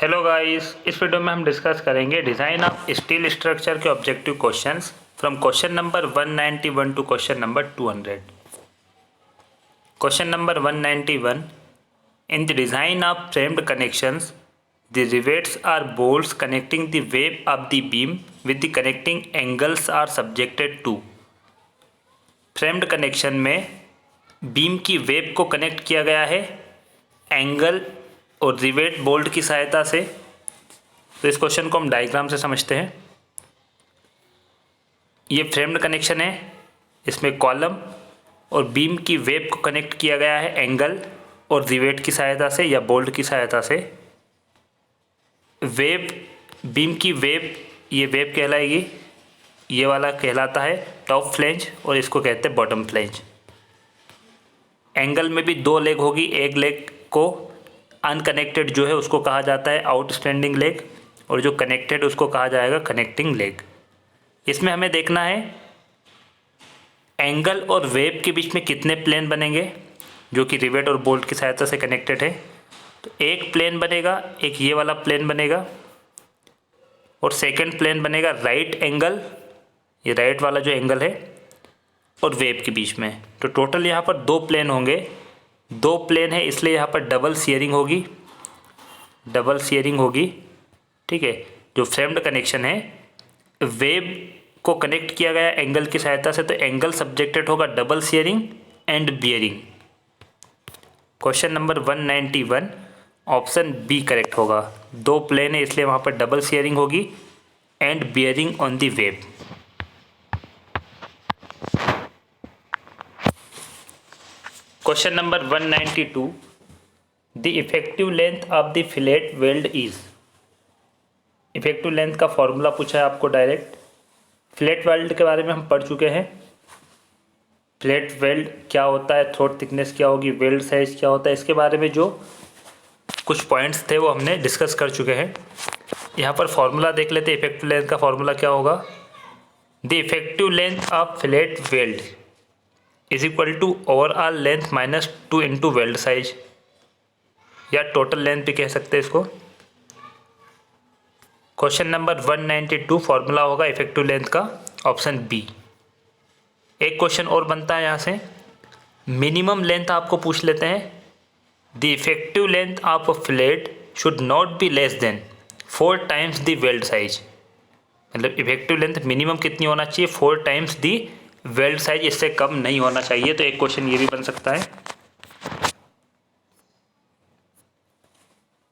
Hello guys, इस video में हम डिस्कस करेंगे डिज़ाइन ऑफ स्टील स्ट्रक्चर के objective questions from question number 191 to question number 200। Question number 191, in the design of framed connections the rivets are bolts connecting the web of the beam with the connecting angles are subjected to. Framed connection में beam की web को connect किया गया है angle और rivet bolt की सहायता से। तो इस क्वेश्चन को हम डायग्राम से समझते हैं। ये फ्रेम्ड कनेक्शन है, इसमें कॉलम और बीम की वेब को कनेक्ट किया गया है एंगल और रिवेट की सहायता से या बोल्ट की सहायता से। वेब, बीम की वेब, ये वेब कहलाएगी, ये वाला कहलाता है टॉप फ्लेंज और इसको कहते हैं बॉटम फ्लेंज। एंगल में भी दो लेग होगी, एक लेग को अनकनेक्टेड जो है उसको कहा जाता है आउटस्टैंडिंग लेग और जो कनेक्टेड उसको कहा जाएगा कनेक्टिंग लेग। इसमें हमें देखना है एंगल और वेब के बीच में कितने प्लेन बनेंगे जो कि रिवेट और बोल्ट की सहायता से कनेक्टेड है। तो एक प्लेन बनेगा, एक ये वाला प्लेन बनेगा और सेकंड प्लेन बनेगा राइट एंगल, ये राइट वाला जो एंगल है और वेब के बीच में। तो टोटल यहाँ पर दो प्लेन होंगे, दो प्लेन है इसलिए यहाँ पर डबल शेयरिंग होगी, डबल शेयरिंग होगी। ठीक है, जो फ्रेम्ड कनेक्शन है वेब को कनेक्ट किया गया एंगल की सहायता से, तो एंगल सब्जेक्टेड होगा double sharing and bearing. Question number 191 option B correct होगा। दो प्लेन है इसलिए वहाँ पर डबल शेयरिंग होगी and bearing on the web. Question number 192, the effective length of the fillet weld is. Effective length का formula पूछा है आपको डायरेक्ट। फिलेट वेल्ड के बारे में हम पढ़ चुके हैं। फिलेट वेल्ड क्या होता है, थ्रोट थिकनेस क्या होगी, वेल्ड साइज क्या होता है, इसके बारे में जो कुछ पॉइंट्स थे वो हमने डिस्कस कर चुके हैं। यहाँ पर फॉर्मूला देख लेते हैं। इफेक्टिव लेंथ का फॉर्मूला क्या होगा, the effective length of fillet weld is equal to overall length minus 2 into weld size, या टोटल लेंथ भी कह सकते हैं इसको। क्वेश्चन नंबर 192 फॉर्मूला होगा इफेक्टिव लेंथ का ऑप्शन बी। एक क्वेश्चन और बनता है यहाँ से, मिनिमम लेंथ आपको पूछ लेते हैं। The effective length of a fillet should not be less than 4 times the weld size. मतलब इफेक्टिव लेंथ मिनिमम कितनी होना चाहिए, 4 टाइम्स दी वेल्ड साइज, इससे कम नहीं होना चाहिए। तो एक क्वेश्चन ये भी बन सकता है।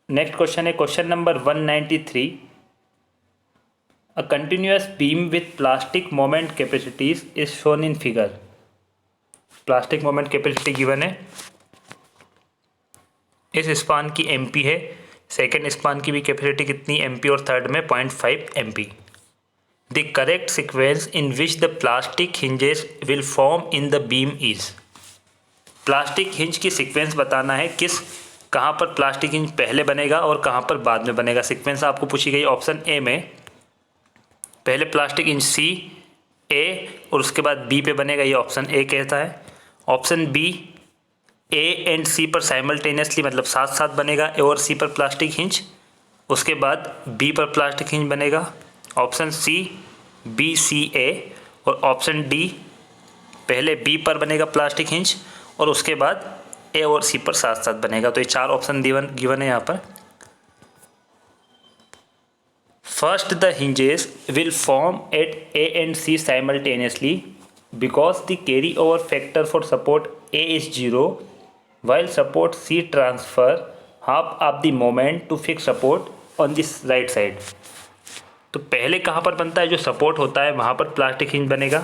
नेक्स्ट क्वेश्चन है question number 193, a continuous beam width plastic moment capacities is shown in figure. Plastic moment capacity given है, इस स्पान की एमपी है, सेकेंड स्पान की भी कैपेसिटी कितनी एमपी और थर्ड में 0.5 MP. The correct sequence in which the plastic hinges will form in the beam is। Plastic hinge की सीक्वेंस बताना है, कहाँ पर प्लास्टिक हिंज पहले बनेगा और कहाँ पर बाद में बनेगा। सीक्वेंस आपको पूछी गई ऑप्शन ए में, पहले प्लास्टिक हिंज सी ए और उसके बाद बी पे बनेगा, ये ऑप्शन ए कहता है। ऑप्शन बी ए एंड सी पर साइमल्टेनियसली मतलब साथ साथ बनेगा, ए और सी पर प्लास्टिक हिंज, उसके बाद बी पर प्लास्टिक हिंज बनेगा। ऑप्शन सी बी सी ए और ऑप्शन डी पहले बी पर बनेगा प्लास्टिक हिंज और उसके बाद ए और सी पर साथ साथ बनेगा। तो ये चार ऑप्शन गिवन है यहाँ पर। First the hinges will form at A and C simultaneously because the carry over factor for support A is 0 while support C transfer half of the moment to fix support on this right side। तो पहले कहाँ पर बनता है, जो support होता है वहाँ पर प्लास्टिक हिंज बनेगा।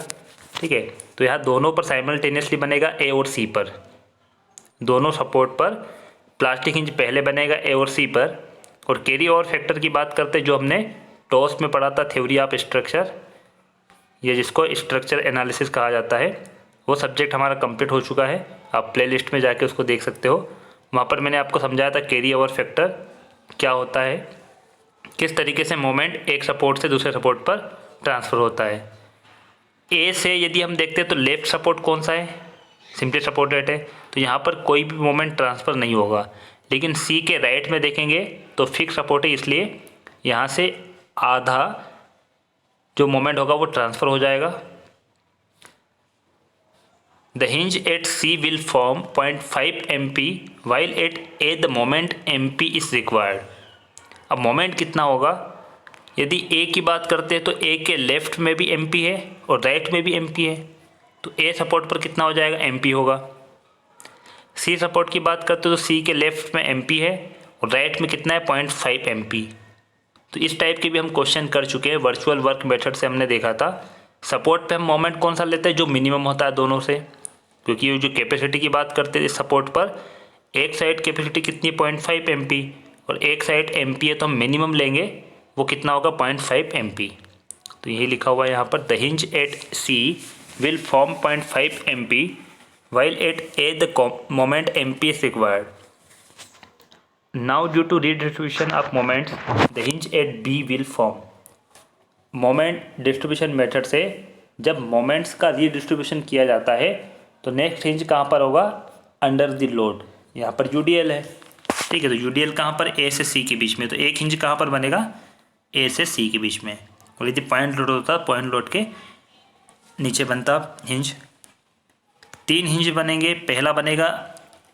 ठीक है, तो यहाँ दोनों पर साइमल्टेनियसली बनेगा, ए और सी पर, दोनों सपोर्ट पर प्लास्टिक हिंज पहले बनेगा ए और सी पर। और कैरी ओवर फैक्टर की बात करते हैं, जो हमने टॉस में पढ़ा था थ्योरी ऑफ स्ट्रक्चर, ये जिसको स्ट्रक्चर एनालिसिस कहा जाता है, वो सब्जेक्ट हमारा कंप्लीट हो चुका है। आप प्लेलिस्ट में जाके उसको देख सकते हो। वहाँ पर मैंने आपको समझाया था कैरी ओवर फैक्टर क्या होता है, किस तरीके से मोमेंट एक सपोर्ट से दूसरे सपोर्ट पर ट्रांसफ़र होता है। ए से यदि हम देखते हैं तो लेफ़्ट सपोर्ट कौन सा है, सिंपली सपोर्टेड है, तो यहाँ पर कोई भी मोमेंट ट्रांसफ़र नहीं होगा। लेकिन सी के राइट में देखेंगे तो फिक्स सपोर्ट है, इसलिए यहाँ से आधा जो मोमेंट होगा वो ट्रांसफ़र हो जाएगा। The hinge at C will form 0.5 MP while at A the moment MP is required. अब मोमेंट कितना होगा, यदि ए की बात करते हैं तो ए के लेफ्ट में भी MP है और राइट में भी MP है, तो ए सपोर्ट पर कितना हो जाएगा, MP होगा। सी सपोर्ट की बात करते हो तो सी के लेफ्ट में MP है और राइट में कितना है, 0.5 MP। तो इस टाइप के भी हम क्वेश्चन कर चुके हैं, वर्चुअल वर्क मेथड से हमने देखा था। सपोर्ट पे हम मोमेंट कौन सा लेते हैं, जो मिनिमम होता है दोनों से, क्योंकि ये जो कैपेसिटी की बात करते हैं सपोर्ट पर, एक साइड कैपेसिटी कितनी, 0.5 MP और एक साइड MP है, तो हम मिनिमम लेंगे, वो कितना होगा, 0.5 MP। तो यही लिखा हुआ है यहाँ पर, the hinge at C will form 0.5 MP while at A the moment MP is required. Now due to redistribution of moments the hinge at B will form. Moment distribution method से जब moments का redistribution किया जाता है तो next hinge कहाँ पर होगा, अंडर द लोड। यहाँ पर UDL है, ठीक है, तो UDL कहाँ पर, A से C के बीच में, तो एक हिंज कहाँ पर बनेगा, A से C के बीच में। और यदि पॉइंट लोड होता, पॉइंट लोड के नीचे बनता हिंज। 3 हिंज बनेंगे, पहला बनेगा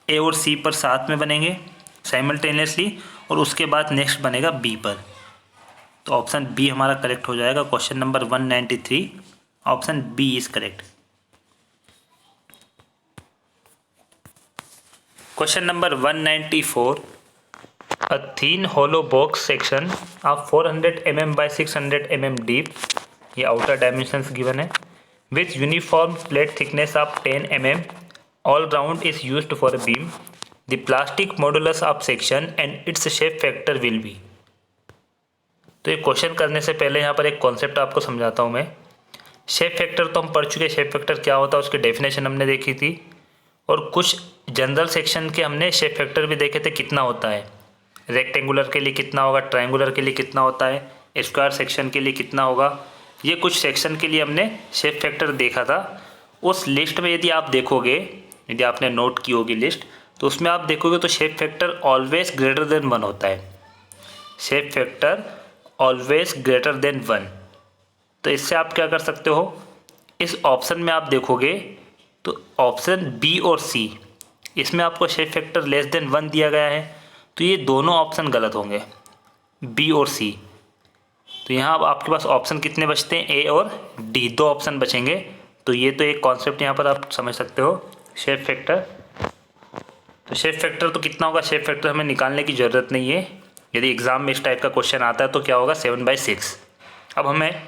A और C पर साथ में बनेंगे साइमल्टेनियसली, और उसके बाद नेक्स्ट बनेगा B पर। तो ऑप्शन B हमारा करेक्ट हो जाएगा। Question number 193, option B is correct. Question number 194, a thin hollow box section of 400 mm by 600 mm deep, ये आउटर डायमेंशंस गिवन है, with uniform plate thickness of 10 mm all round is used for a beam. The plastic modulus of section and its shape factor will be. तो ये question करने से पहले यहाँ पर एक कॉन्सेप्ट आपको समझाता हूँ मैं। शेप फैक्टर तो हम पढ़ चुके हैं, शेप फैक्टर क्या होता है उसकी डेफिनेशन हमने देखी थी, और कुछ जनरल सेक्शन के हमने शेप फैक्टर भी देखे थे, कितना होता है, रेक्टेंगुलर के लिए कितना होगा, ट्रायंगुलर के लिए कितना होता है, स्क्वायर सेक्शन के लिए कितना होगा, ये कुछ सेक्शन के लिए हमने शेप फैक्टर देखा था। उस लिस्ट में यदि आप देखोगे, यदि आपने नोट की होगी लिस्ट, तो उसमें आप देखोगे तो shape factor always greater than 1 होता है। Shape factor always greater than 1। तो इससे आप क्या कर सकते हो, इस ऑप्शन में आप देखोगे तो ऑप्शन बी और सी, इसमें आपको शेप फैक्टर लेस देन 1 दिया गया है, तो ये दोनों ऑप्शन गलत होंगे, बी और सी। तो यहाँ अब आपके पास ऑप्शन कितने बचते हैं, ए और डी, 2 ऑप्शन बचेंगे। तो ये तो एक कॉन्सेप्ट यहाँ पर आप समझ सकते हो, शेप फैक्टर। तो शेप फैक्टर तो कितना होगा, शेप फैक्टर हमें निकालने की ज़रूरत नहीं है, यदि एग्ज़ाम में इस टाइप का क्वेश्चन आता है तो क्या होगा, 7/6। अब हमें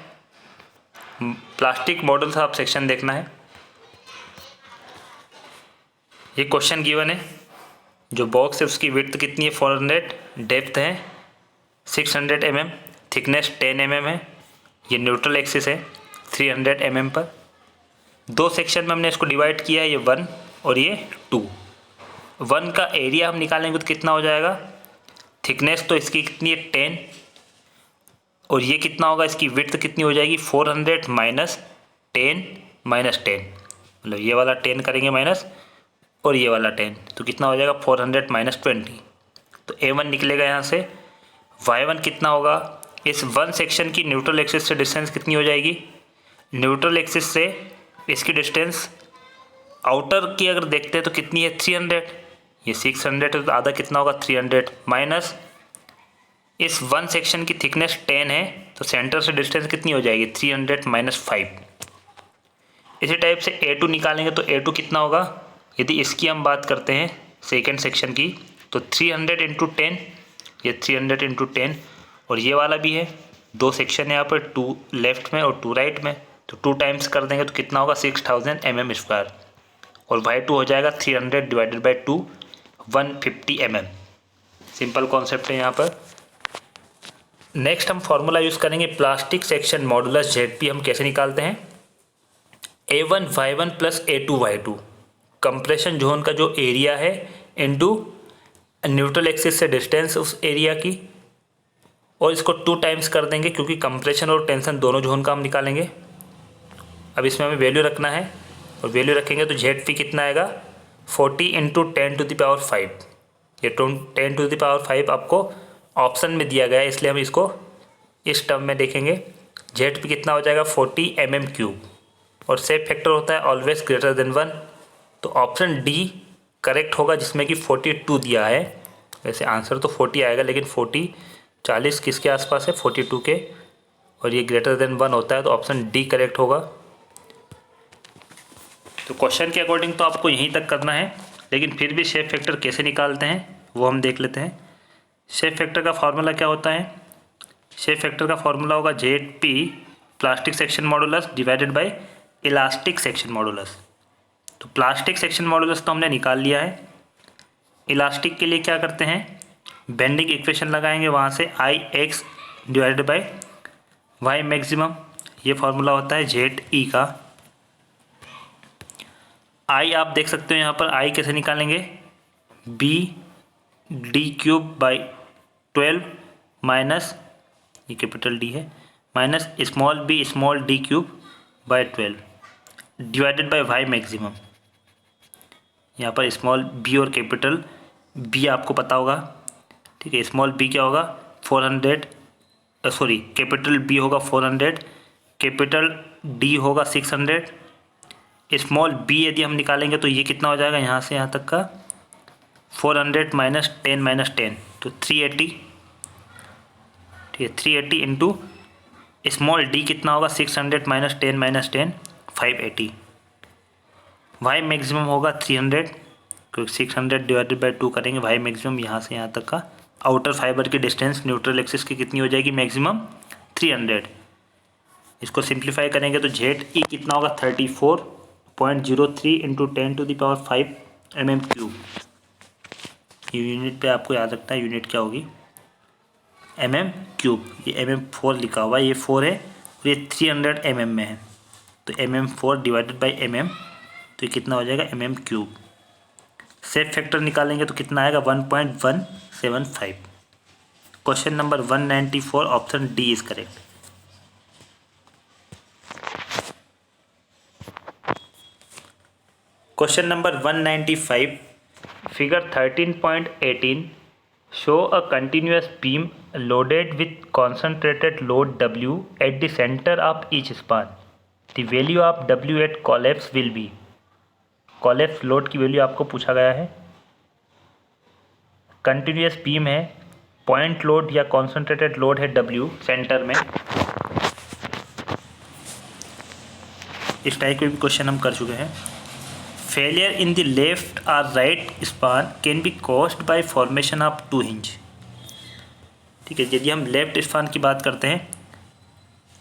प्लास्टिक मॉडल्स ऑफ सेक्शन देखना है। ये क्वेश्चन गिवन है, जो बॉक्स है उसकी विड्थ कितनी है, 400, डेप्थ है 600 mm, थिकनेस 10 mm है, ये न्यूट्रल एक्सिस है 300 mm पर। 2 सेक्शन में हमने इसको डिवाइड किया है, ये 1 और ये 2। 1 का एरिया हम निकालेंगे तो कितना हो जाएगा, थिकनेस तो इसकी कितनी है 10, और ये कितना होगा, इसकी विड्थ कितनी हो जाएगी, 400 माइनस 10 माइनस 10, मतलब ये वाला 10 करेंगे माइनस और ये वाला 10, तो कितना हो जाएगा 400 माइनस 20। तो A1 निकलेगा यहाँ से। Y1 कितना होगा, इस 1 सेक्शन की न्यूट्रल एक्सिस से डिस्टेंस कितनी हो जाएगी, न्यूट्रल एक्सिस से इसकी डिस्टेंस आउटर की अगर देखते हैं तो कितनी है 300, ये 600 है तो आधा कितना होगा 300, माइनस इस 1 सेक्शन की थिकनेस 10 है तो सेंटर से डिस्टेंस कितनी हो जाएगी 300 माइनस 5। इसी टाइप से A2 निकालेंगे तो A2 कितना होगा, यदि इसकी हम बात करते हैं सेकेंड सेक्शन की तो 300 इंटू 10, ये 300 इंटू 10, और ये वाला भी है, 2 सेक्शन है यहाँ पर, 2 लेफ्ट में और 2 राइट में, तो 2 टाइम्स कर देंगे तो कितना होगा 6000 mm स्क्वायर, और Y2 हो जाएगा 300 divided by 2, 150 mm। Simple concept है यहाँ पर। नेक्स्ट हम फॉर्मूला यूज़ करेंगे प्लास्टिक सेक्शन मॉडुलस ZP, हम कैसे निकालते हैं, A1 Y1 plus A2 Y2, compression zone का जो एरिया है इनटू न्यूट्रल एक्सिस से डिस्टेंस उस एरिया की, और इसको 2 टाइम्स कर देंगे क्योंकि कंप्रेशन और टेंशन दोनों जोन का हम निकालेंगे। अब इसमें हमें वैल्यू रखना है, और वैल्यू रखेंगे तो ZP कितना आएगा 40 इंटू 10 टू द पावर 5, ये 10⁵ आपको ऑप्शन में दिया गया है, इसलिए हम इसको इस टर्म में देखेंगे। जेड पी कितना हो जाएगा 40 mm³ और सेफ फैक्टर होता है ऑलवेज ग्रेटर देन 1, तो ऑप्शन डी करेक्ट होगा जिसमें कि 42 दिया है। वैसे आंसर तो 40 आएगा, लेकिन 40 किसके आसपास है 42 के, और ये ग्रेटर देन 1 होता है, तो ऑप्शन डी करेक्ट होगा। तो क्वेश्चन के अकॉर्डिंग तो आपको यहीं तक करना है, लेकिन फिर भी शेप फैक्टर कैसे निकालते हैं वो हम देख लेते हैं। शेप फैक्टर का फार्मूला क्या होता है? शेप फैक्टर का फार्मूला होगा Z P plastic section modulus divided by elastic section modulus. तो प्लास्टिक सेक्शन मॉडुलस तो हमने निकाल लिया है। इलास्टिक के लिए क्या करते हैं, बेंडिंग इक्वेशन लगाएंगे, वहाँ से I x divided by Y maximum, ये फार्मूला होता है जेड ई का। आई आप देख सकते हो यहाँ पर, आई कैसे निकालेंगे, बी d³/12 माइनस, ये कैपिटल डी है, minus small d³/12 divided by Y maximum. यहाँ पर स्मॉल बी और कैपिटल बी आपको पता होगा, ठीक है। स्मॉल बी क्या होगा 400, सॉरी कैपिटल बी होगा 400, कैपिटल डी होगा 600। स्मॉल बी यदि हम निकालेंगे तो ये कितना हो जाएगा, यहाँ से यहाँ तक का 400 माइनस 10 तो 380, ठीक है। 380 इंटू स्मॉल डी कितना होगा 600 माइनस 10 580। वाई मैक्सिमम होगा 300, क्योंकि 600 डिवाइडेड बाई 2 करेंगे, वाई मैक्सिमम यहाँ से यहाँ तक का आउटर फाइबर की डिस्टेंस न्यूट्रल एक्सिस की कितनी हो जाएगी मैक्सिमम 300। इसको सिंप्लीफाई करेंगे तो जेड ई कितना होगा 34.03 इंटू 10⁵ mm³। यूनिट पे आपको याद रखना है यूनिट क्या होगी, mm³। ये mm4 लिखा हुआ है, ये 4 है और ये 300 mm में है, तो mm4 डिवाइडेड बाई mm, तो ये कितना हो जाएगा mm³। सेफ फैक्टर निकालेंगे तो कितना आएगा 1.175। Question number 194 option D is correct. Question number 195, figure 13.18 show a continuous beam loaded with concentrated load W at the center of each span. The value of W at collapse will be, collapse load की value आपको पूछा गया है। Continuous beam है, point load या concentrated load है W centre में। इस टाइप के भी क्वेश्चन हम कर चुके हैं। फेलियर इन द लेफ्ट और right span can be caused by formation of 2 hinge, ठीक है। यदि हम लेफ्ट स्पान की बात करते हैं,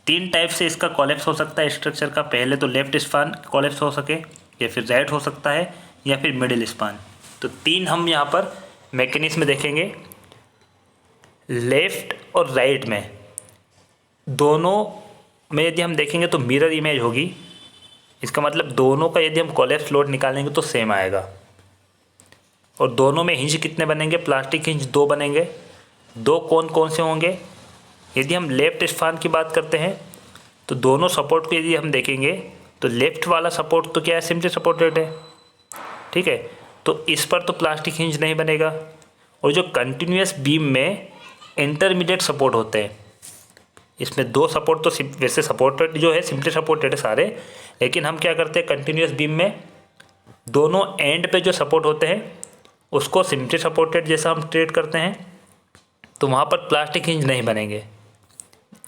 3 टाइप से इसका कॉलेप्स हो सकता है स्ट्रक्चर का। पहले तो लेफ्ट स्पान कॉलेप्स हो सके, या फिर राइट हो सकता है, या फिर मिडिल स्पान। तो 3 हम यहाँ पर मैकेनिज्म देखेंगे। लेफ्ट और राइट में दोनों में यदि हम देखेंगे तो मिरर इमेज होगी। इसका मतलब दोनों का यदि हम कॉलेप्स लोड निकालेंगे तो सेम आएगा। और दोनों में हिंज कितने बनेंगे, प्लास्टिक हिंज 2 बनेंगे। 2 कौन से होंगे, यदि हम लेफ्ट स्पान की बात करते हैं तो दोनों सपोर्ट को यदि हम देखेंगे तो लेफ्ट वाला सपोर्ट तो क्या है, सिंपली सपोर्टेड है, ठीक है। तो इस पर तो प्लास्टिक हिंज नहीं बनेगा। और जो कंटिन्यूस बीम में इंटरमीडिएट सपोर्ट होते हैं, इसमें 2 सपोर्ट तो वैसे सपोर्टेड जो है सिंपली सपोर्टेड है सारे, लेकिन हम क्या करते हैं कंटिन्यूस बीम में दोनों एंड पे जो सपोर्ट होते हैं उसको सिंपली सपोर्टेड जैसा हम ट्रीट करते हैं, तो वहाँ पर प्लास्टिक हिंज नहीं बनेंगे।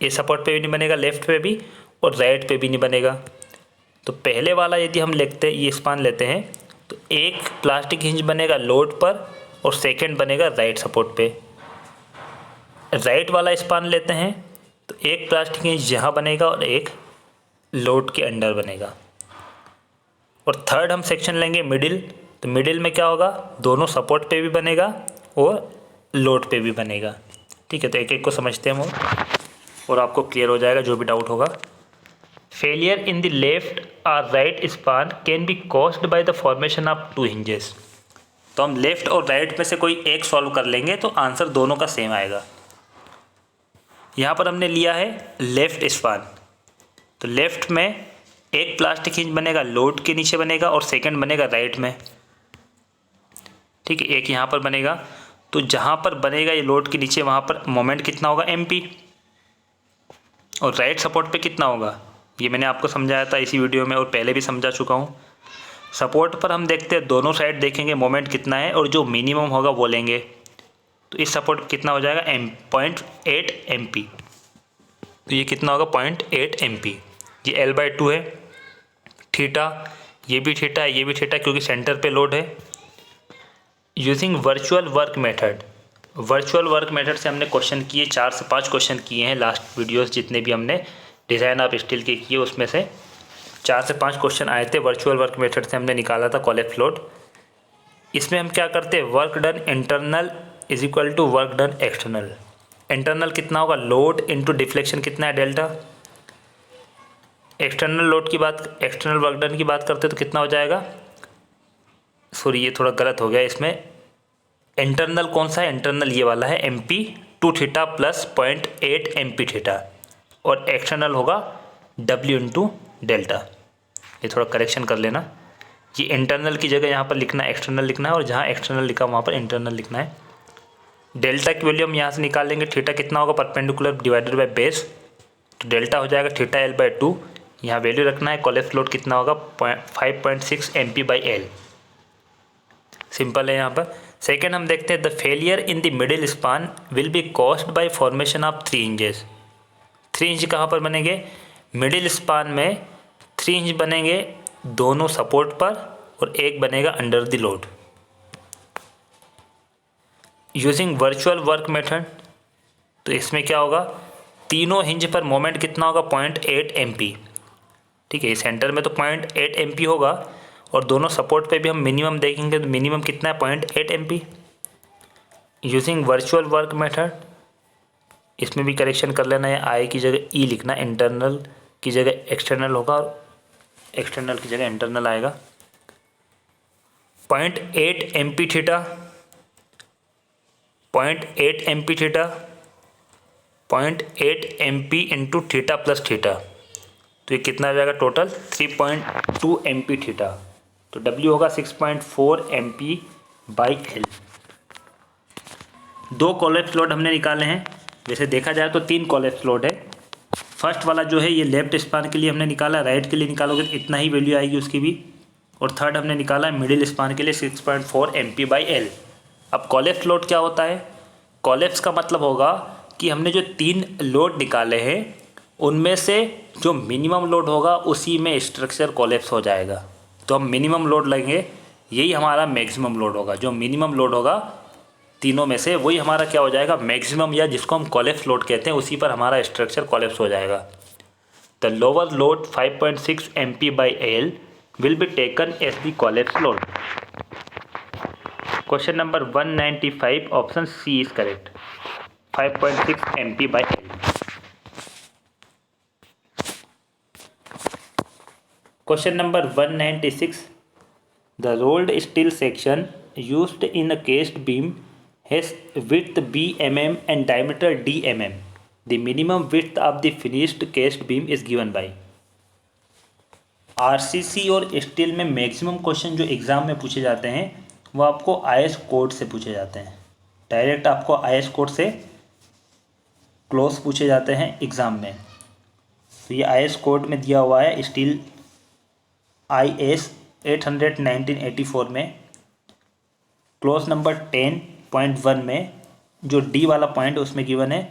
ये सपोर्ट पे भी नहीं बनेगा, लेफ्ट पे भी और राइट पे भी नहीं बनेगा। तो पहले वाला यदि हम लेते ये स्पान लेते हैं तो एक प्लास्टिक हिंज बनेगा लोड पर और सेकेंड बनेगा राइट सपोर्ट पे। राइट वाला स्पान लेते हैं तो एक प्लास्टिक हिंज यहाँ बनेगा और एक लोड के अंडर बनेगा। और थर्ड हम सेक्शन लेंगे मिडिल, तो मिडिल में क्या होगा, दोनों सपोर्ट पे भी बनेगा और लोड पे भी बनेगा, ठीक है। तो एक एक को समझते हैं हम और आपको क्लियर हो जाएगा जो भी डाउट होगा। फेलियर इन द लेफ्ट और right span can be caused by the formation of 2 hinges. तो हम लेफ्ट और राइट में से कोई एक सॉल्व कर लेंगे तो आंसर दोनों का सेम आएगा। यहाँ पर हमने लिया है लेफ्ट स्पान, तो लेफ्ट में एक प्लास्टिक हिंज बनेगा लोड के नीचे बनेगा और सेकंड बनेगा राइट में, ठीक है। एक यहाँ पर बनेगा तो जहाँ पर बनेगा ये लोड के नीचे वहाँ पर मोमेंट कितना होगा MP, और राइट सपोर्ट पे कितना होगा ये मैंने आपको समझाया था इसी वीडियो में और पहले भी समझा चुका हूँ। सपोर्ट पर हम देखते हैं दोनों साइड देखेंगे मोमेंट कितना है और जो मिनिमम होगा वो लेंगे। तो इस सपोर्ट कितना हो जाएगा 0.8 MP, तो ये कितना होगा 0.8 MP। ये L/2 है, थीटा ये भी थीटा है, ये भी थीटा क्योंकि सेंटर पे लोड है। Using virtual work method, virtual work method से हमने क्वेश्चन किए 4 से 5 क्वेश्चन किए हैं लास्ट वीडियोस जितने भी हमने डिज़ाइन ऑफ स्टील के किए उसमें से 4 से 5 क्वेश्चन आए थे। वर्चुअल वर्क मेथड से हमने निकाला था कोलैप्स लोड। इसमें हम क्या करते हैं, work done internal is equal to work done external. Internal कितना होगा, लोड इंटू डिफ्लेक्शन कितना है डेल्टा। एक्सटर्नल लोड की बात, एक्सटर्नल वर्क डन की बात करते तो कितना हो जाएगा, सॉरी ये थोड़ा गलत हो गया इसमें। इंटरनल कौन सा है, इंटरनल ये वाला है MP 2 theta plus 0.8 MP theta, और एक्सटर्नल होगा W इंटू डेल्टा। ये थोड़ा करेक्शन कर लेना, ये इंटरनल की जगह यहाँ पर लिखना है एक्सटर्नल लिखना है, और जहाँ एक्सटर्नल लिखा वहाँ पर इंटरनल लिखना है। डेल्टा की वैल्यू हम यहाँ से निकाल लेंगे, थीटा कितना होगा परपेंडिकुलर डिवाइडेड बाय बेस, तो डेल्टा हो जाएगा थीटा L/2। यहाँ वैल्यू रखना है, कोलैप्स लोड कितना होगा 5.6 MP/L। सिंपल है यहाँ पर। सेकेंड हम देखते हैं, the failure in the middle span will be caused by formation of 3 inches. 3 inch कहाँ पर बनेंगे, मिडिल स्पान में 3 इंच बनेंगे दोनों सपोर्ट पर और एक बनेगा under the load. Using virtual work method, तो इसमें क्या होगा, तीनों हिंज पर मोमेंट कितना होगा 0.8 MP। ठीक है, सेंटर में तो 0.8 MP होगा और दोनों सपोर्ट पे भी हम मिनिमम देखेंगे तो मिनिमम कितना है 0.8 MP। Using virtual work method, इसमें भी करेक्शन कर लेना है, आई की जगह ई लिखना, इंटरनल की जगह एक्सटर्नल होगा और एक्सटर्नल की जगह इंटरनल आएगा। 0.8 MP theta, 0.8 MP theta, 0.8 MP into theta plus theta, तो ये कितना आ जाएगा टोटल 3.2 MP थीटा। तो W होगा 6.4 MP/L। 2 कोलैप्स लोड हमने निकाले हैं, वैसे देखा जाए तो 3 कोलैप्स लोड है। फर्स्ट वाला जो है ये लेफ्ट स्पान के लिए हमने निकाला, राइट के लिए निकालोगे तो इतना ही वैल्यू आएगी उसकी भी। और थर्ड हमने निकाला है मिडिल स्पान के लिए 6.4 MP/L। अब कोलैप्स लोड क्या होता है, कोलैप्स का मतलब होगा कि हमने जो 3 लोड निकाले हैं उनमें से जो मिनिमम लोड होगा उसी में स्ट्रक्चर कोलैप्स हो जाएगा। तो हम मिनिमम लोड लेंगे, यही हमारा मैक्सिमम लोड होगा। जो मिनिमम लोड होगा तीनों में से वही हमारा क्या हो जाएगा मैक्सिमम, या जिसको हम कोलैप्स लोड कहते हैं, उसी पर हमारा स्ट्रक्चर कोलैप्स हो जाएगा। The lower load 5.6 MP/L will be taken as the collapse load. Question number 195 option C is correct, 5.6 MP/L। क्वेश्चन number 196, the rolled steel section used in a cased beam has width B mm and diameter D mm. The minimum width of the finished cased beam is given by। RCC और steel में maximum question जो exam में पूछे जाते हैं वो आपको IS code से पूछे जाते हैं, डायरेक्ट आपको IS कोड से क्लोज पूछे जाते हैं एग्ज़ाम में। तो ये IS कोड में दिया हुआ है, स्टील IS 800 1984 में क्लोज नंबर 10.1 में जो डी वाला पॉइंट है उसमें गिवन है,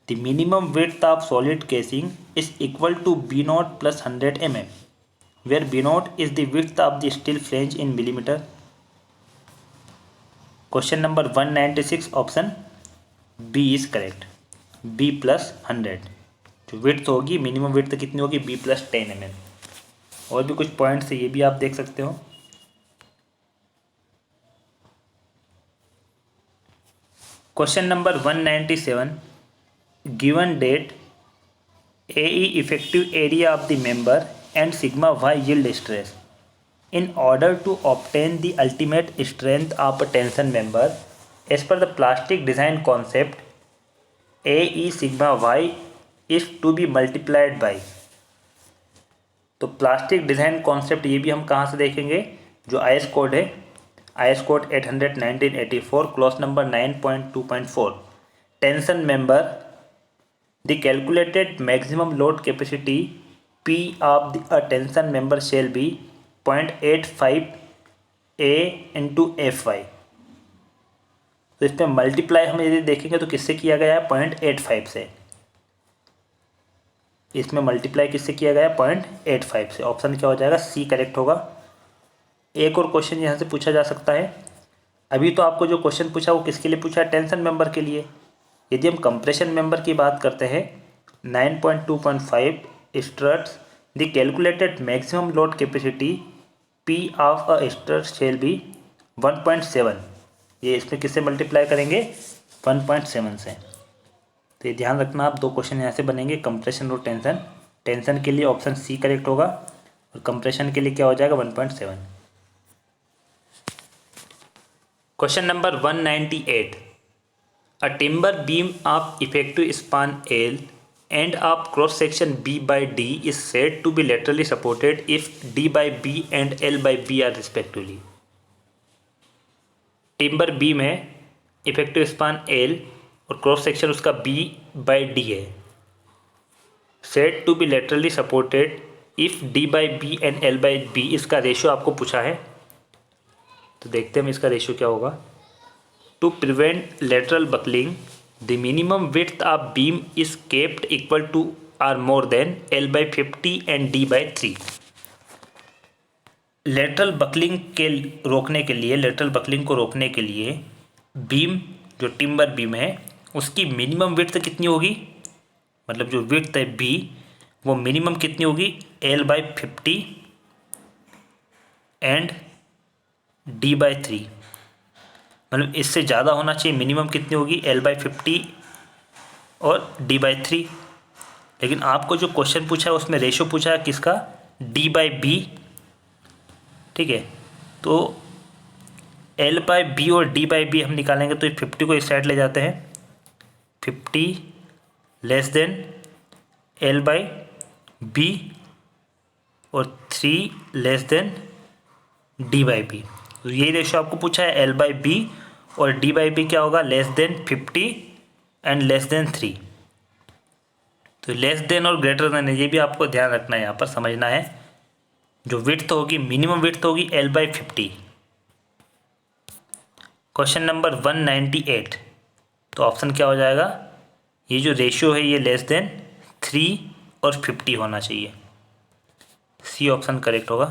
the minimum width of solid casing is equal to B0 plus 100 mm, where B0 is the width of the steel flange in millimetre. Question number 196 option B is correct, B plus 100। जो width होगी minimum width कितनी होगी B plus 10 mm। और भी कुछ points है ये भी आप देख सकते हो। Question number 197, given that AE effective area of the member and sigma y yield stress in order to obtain the ultimate strength of a tension member as per the plastic design concept, AE sigma y is to be multiplied by। तो plastic design concept ये भी हम कहाँ से देखेंगे, जो IS code है IS code 800/1984, clause number 9.2.4. Tension member, the calculated maximum load capacity P of a tension member shall be 0.85 A into Fy. तो इस पर मल्टीप्लाई हम यदि देखेंगे तो किससे किया गया है, 0.85 से। इसमें मल्टीप्लाई किससे किया गया है, 0.85 से। ऑप्शन क्या हो जाएगा, सी करेक्ट होगा। एक और क्वेश्चन यहाँ से पूछा जा सकता है। अभी तो आपको जो क्वेश्चन पूछा वो किसके लिए पूछा है, टेंशन मेंबर के लिए। यदि हम कंप्रेशन मेंबर की बात करते हैं, 9.2.5 struts, the calculated maximum load capacity P of a strut shall be 1.7। ये इसमें किससे मल्टीप्लाई करेंगे, 1.7 से। तो ये ध्यान रखना, आप दो क्वेश्चन यहाँ से बनेंगे, कंप्रेशन और टेंशन। टेंशन के लिए ऑप्शन सी करेक्ट होगा और कंप्रेशन के लिए क्या हो जाएगा, 1.7। Question number 198, a timber beam of effective span L and of cross section B by D is said to be laterally supported if D by B and L by B are respectively. Timber beam है, effective span L और cross section उसका B by D है। Said to be laterally supported if D by B and L by B, इसका ratio आपको पूछा है। तो देखते हैं हम इसका रेशियो क्या होगा। To prevent lateral buckling the minimum width of beam is kept equal to or more than L by 50 and D by 3। Lateral buckling के रोकने के लिए, लेटरल बकलिंग को रोकने के लिए बीम, जो टिम्बर बीम है, उसकी मिनिमम विड्थ कितनी होगी, मतलब जो विड्थ है B, वो मिनिमम कितनी होगी, L by 50 and D by 3। मतलब इससे ज़्यादा होना चाहिए, मिनिमम कितनी होगी, L by 50 और D by 3। लेकिन आपको जो क्वेश्चन पूछा है उसमें रेशियो पूछा है किसका, D by B। ठीक है, तो L by B और D by B हम निकालेंगे तो 50 को इस साइड ले जाते हैं, 50 less than L by B और 3 less than D by B। तो यही रेशियो आपको पूछा है, L by B और D by B क्या होगा, less than 50 and less than 3। तो लेस देन और ग्रेटर देन, ये भी आपको ध्यान रखना है, यहाँ पर समझना है। जो विड्थ होगी, मिनिमम विड्थ होगी L by 50। क्वेश्चन नंबर 198, तो ऑप्शन क्या हो जाएगा, ये जो रेशियो है ये लेस देन 3 और 50 होना चाहिए। सी ऑप्शन करेक्ट होगा।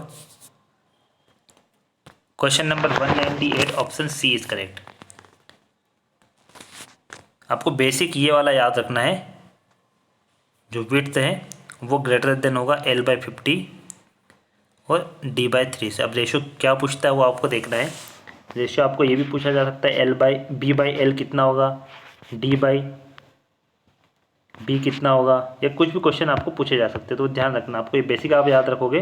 Question number 198, option C is correct. आपको बेसिक ये वाला याद रखना है, जो विड्थ है वो ग्रेटर देन होगा L by 50 और D by 3 से। अब रेशियो क्या पूछता है वो आपको देखना है। रेशियो आपको ये भी पूछा जा सकता है, B by L कितना होगा, D by B कितना होगा, या कुछ भी क्वेश्चन आपको पूछे जा सकते हैं। तो ध्यान रखना, आपको ये बेसिक आप याद रखोगे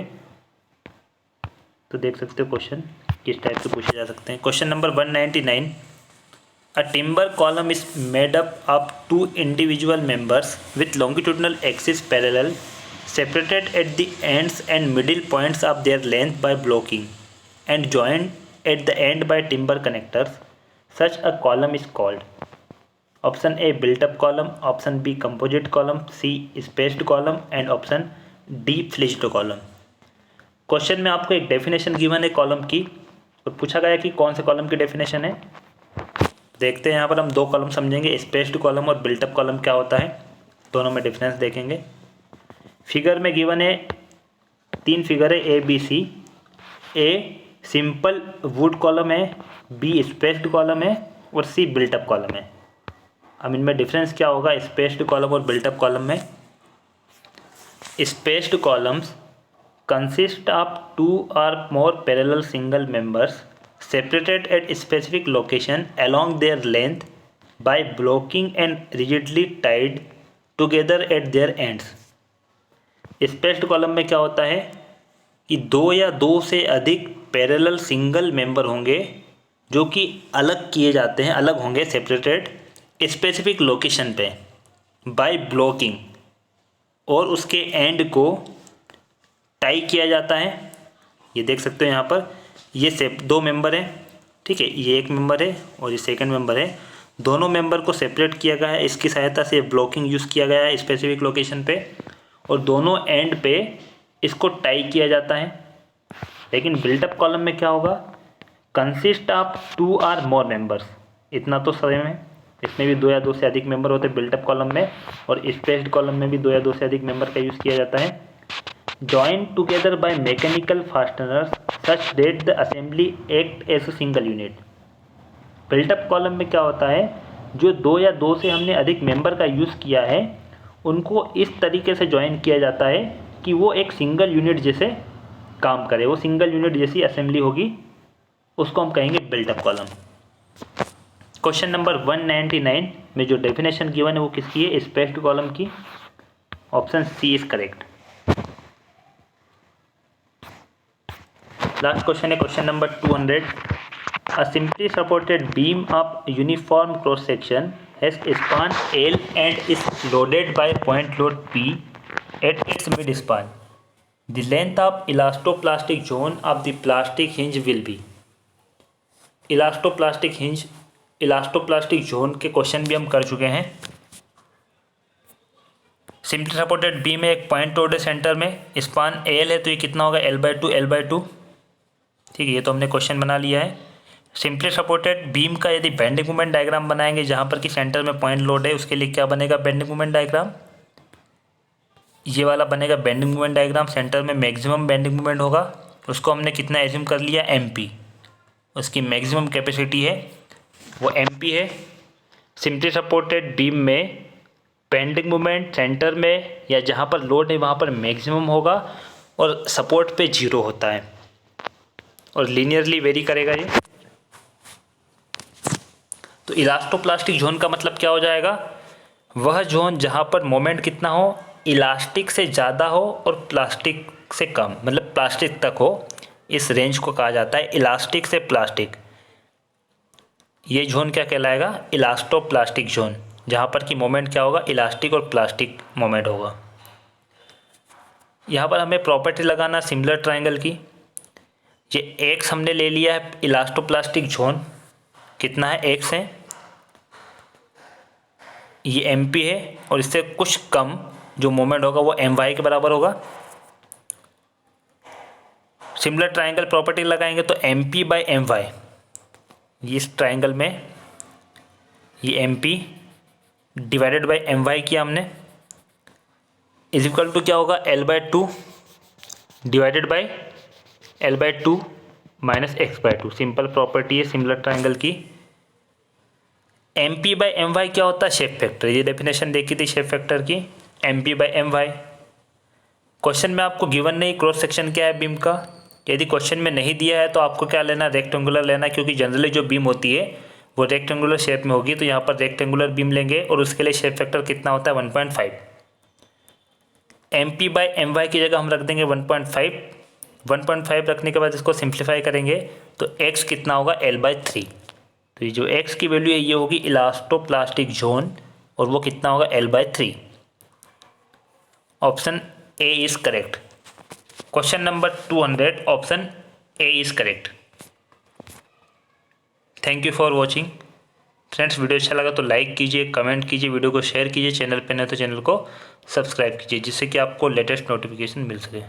तो देख सकते हो क्वेश्चन किस टाइप से पूछे जा सकते हैं। Question number 199, a timber column is made up of 2 individual members with longitudinal axis parallel, separated at the ends and middle points of their length by blocking and joined at the end by timber connectors. Such a column is called, option A built-up column, option B composite column, C spaced column and option D flitched column. Question में आपको एक definition given है column की, और पूछा गया कि कौन से कॉलम की डेफिनेशन है। देखते हैं, यहाँ पर हम दो कॉलम समझेंगे, स्पेस्ड कॉलम और बिल्टअप कॉलम क्या होता है, दोनों में डिफरेंस देखेंगे। फिगर में गिवन है, 3 फिगर है A B C। A simple would column है, B स्पेस्ड कॉलम है और C बिल्टअप कॉलम है। अब इनमें डिफरेंस क्या होगा स्पेस्ड कॉलम और बिल्टअप कॉलम में। Spaced columns consist of 2 or more parallel single members separated at specific location along their length by blocking and rigidly tied together at their ends. Spaced column में क्या होता है कि 2 या 2 से अधिक पैरेलल सिंगल मेंबर होंगे जो कि अलग किए जाते हैं, अलग होंगे, सेपरेटेड स्पेसिफिक लोकेशन पे बाय ब्लॉकिंग, और उसके एंड को टाई किया जाता है। ये देख सकते हो यहाँ पर, ये 2 मेंबर हैं, ठीक है, ये एक मेंबर है और ये सेकंड मेंबर है। दोनों मेंबर को सेपरेट किया गया है, इसकी सहायता से ब्लॉकिंग यूज़ किया गया है स्पेसिफिक लोकेशन पे, और दोनों एंड पे इसको टाई किया जाता है। लेकिन बिल्टअप कॉलम में क्या होगा, कंसिस्ट ऑफ 2 और मोर मेंबर्स, इतना तो सेम है। इसमें भी 2 या 2 से अधिक मेंबर होते हैं बिल्टअप कॉलम में, और स्पेस्ड कॉलम में भी 2 या 2 से अधिक मेंबर का यूज़ किया जाता है। Join together by mechanical fasteners such that the assembly act as a single unit. Built up column में क्या होता है, जो 2 या 2 से हमने अधिक मेंबर का यूज़ किया है उनको इस तरीके से ज्वाइन किया जाता है कि वो एक सिंगल यूनिट जैसे काम करे, वो सिंगल यूनिट जैसी असेंबली होगी, उसको हम कहेंगे बिल्टअप कॉलम। क्वेश्चन नंबर 199 में जो डेफिनेशन गिवन है वो किसकी है, स्पेस्ड कॉलम की। Option C is correct. Last question है question number 200। A simply supported beam of uniform cross section has a span L and is loaded by point load P at its mid span. The length of elastoplastic zone of the plastic hinge will be। Elastoplastic hinge, elastoplastic zone के question भी हम कर चुके हैं। Simply supported beam में एक point load है centre में, स्पान एल है तो ये कितना होगा, L/2 ठीक है, ये तो हमने क्वेश्चन बना लिया है। सिंपली सपोर्टेड बीम का यदि बेंडिंग मोमेंट डायग्राम बनाएंगे जहाँ पर कि सेंटर में पॉइंट लोड है, उसके लिए क्या बनेगा बेंडिंग मोमेंट डायग्राम, ये वाला बनेगा बेंडिंग मोमेंट डायग्राम। सेंटर में मैक्सिमम बेंडिंग मोमेंट होगा, उसको हमने कितना एज्यूम कर लिया, MP, उसकी मैक्सिमम कैपेसिटी है वो MP है। सिंपली सपोर्टेड बीम में बेंडिंग मोमेंट सेंटर में या जहाँ पर लोड है वहाँ पर मैक्सिमम होगा और सपोर्ट पे 0 होता है और लीनियरली वेरी करेगा ये। तो इलास्टोप्लास्टिक जोन का मतलब क्या हो जाएगा, वह जोन जहाँ पर मोमेंट कितना हो, इलास्टिक से ज़्यादा हो और प्लास्टिक से कम, मतलब प्लास्टिक तक हो, इस रेंज को कहा जाता है इलास्टिक से प्लास्टिक। ये जोन क्या कहलाएगा, इलास्टोप्लास्टिक जोन, जहाँ पर कि मोमेंट क्या होगा, इलास्टिक और प्लास्टिक मोमेंट होगा। यहाँ पर हमें प्रॉपर्टी लगाना सिमिलर ट्रायंगल की। ये एक्स हमने ले लिया है इलास्टोप्लास्टिक जोन, कितना है, एक्स है, ये MP है और इससे कुछ कम जो मोमेंट होगा वो My के बराबर होगा। सिमिलर ट्रायंगल प्रॉपर्टी लगाएंगे तो MP/My, इस ट्रायंगल में ये MP डिवाइडेड बाय My किया हमने, इज इक्वल टू क्या होगा, L/2 divided by L/2 minus X/2। Simple property है सिमिलर ट्रायंगल की। MP/My क्या होता है, शेप फैक्टर, ये डेफिनेशन देखी थी शेप फैक्टर की, MP/My। क्वेश्चन में आपको गिवन नहीं क्रॉस सेक्शन क्या है बीम का, यदि क्वेश्चन में नहीं दिया है तो आपको क्या लेना, रेक्टेंगुलर लेना, क्योंकि जनरली जो बीम होती है वो रेक्टेंगुलर शेप में होगी, तो यहाँ पर रेक्टेंगुलर बीम लेंगे और उसके लिए शेप फैक्टर कितना होता है, 1.5। MP/My की जगह हम रख देंगे 1.5। 1.5 रखने के बाद इसको सिंप्लीफाई करेंगे तो x कितना होगा, L/3। तो ये जो x की वैल्यू है ये होगी इलास्टोप्लास्टिक जोन और वो कितना होगा, L/3। Option A is correct. Question number 200, option A is correct. Thank you for watching friends. Video अच्छा लगा तो लाइक कीजिए, कमेंट कीजिए, वीडियो को शेयर कीजिए, चैनल पे नहीं तो चैनल को सब्सक्राइब कीजिए, जिससे कि आपको लेटेस्ट नोटिफिकेशन मिल सके।